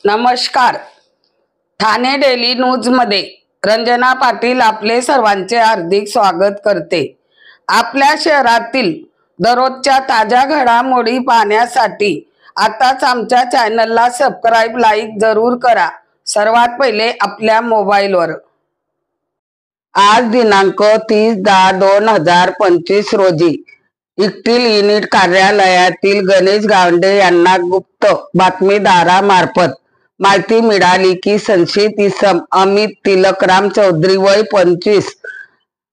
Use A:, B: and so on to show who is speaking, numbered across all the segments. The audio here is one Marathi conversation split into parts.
A: नमस्कार। ठाणे डेली न्यूज मध्ये रंजना पाटील आपले सर्वांचे हार्दिक स्वागत करते। आपल्या शहरातील दररोजच्या ताज्या घडामोडी पाहण्यासाठी आताच आमच्या चॅनलला सबस्क्राइब लाईक जरूर करा, सर्वात पहिले आपल्या मोबाईलवर। आज दिनांक 30/10/2025 रोजी इकटील युनिट कार्यालयातील गणेश गावंडे यांना गुप्त बातमीदारामार्फत माहिती मिळाली की संशयित इसम अमित तिलकराम चौधरी वय 25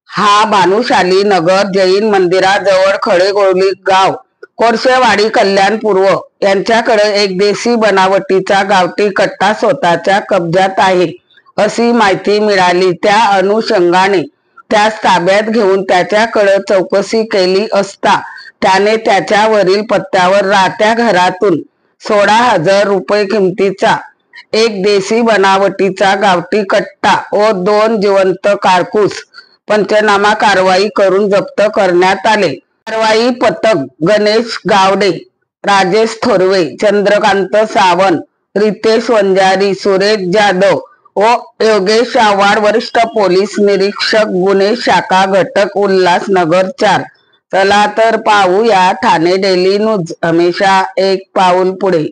A: हा भानुशाली नगर जैन मंदिराजवळ खडेगोळी गाव कोरशेवाडी कल्याण पूर्व यांच्याकडे एक देशी बनावटीचा गावठी कट्टा स्वतःच्या कब्जात आहे अशी माहिती मिळाली। त्या अनुषंगाने त्यास ताब्यात घेऊन त्याच्याकडे चौकशी केली असता त्याने त्याच्यावरील पत्त्यावर राहत्या घरातून 16,000 रुपये किमतीचा एक देशी बनावटीचा गावठी कट्टा व 2 जिवंत कारतूस पंचनामा कारवाई करून जप्त करण्यात आले। कारवाई पथक गणेश गावडे, राजेश थोरवे, चंद्रकांत सावंत, रितेश वंजारी, सुरेश जाधव व योगेश आव्हाड, वरिष्ठ पोलीस निरीक्षक गुन्हे शाखा घटक उल्हासनगर 4। चला तर पाहूया ठाणे डेली न्यूज, हमेशा एक पाऊल पुढे।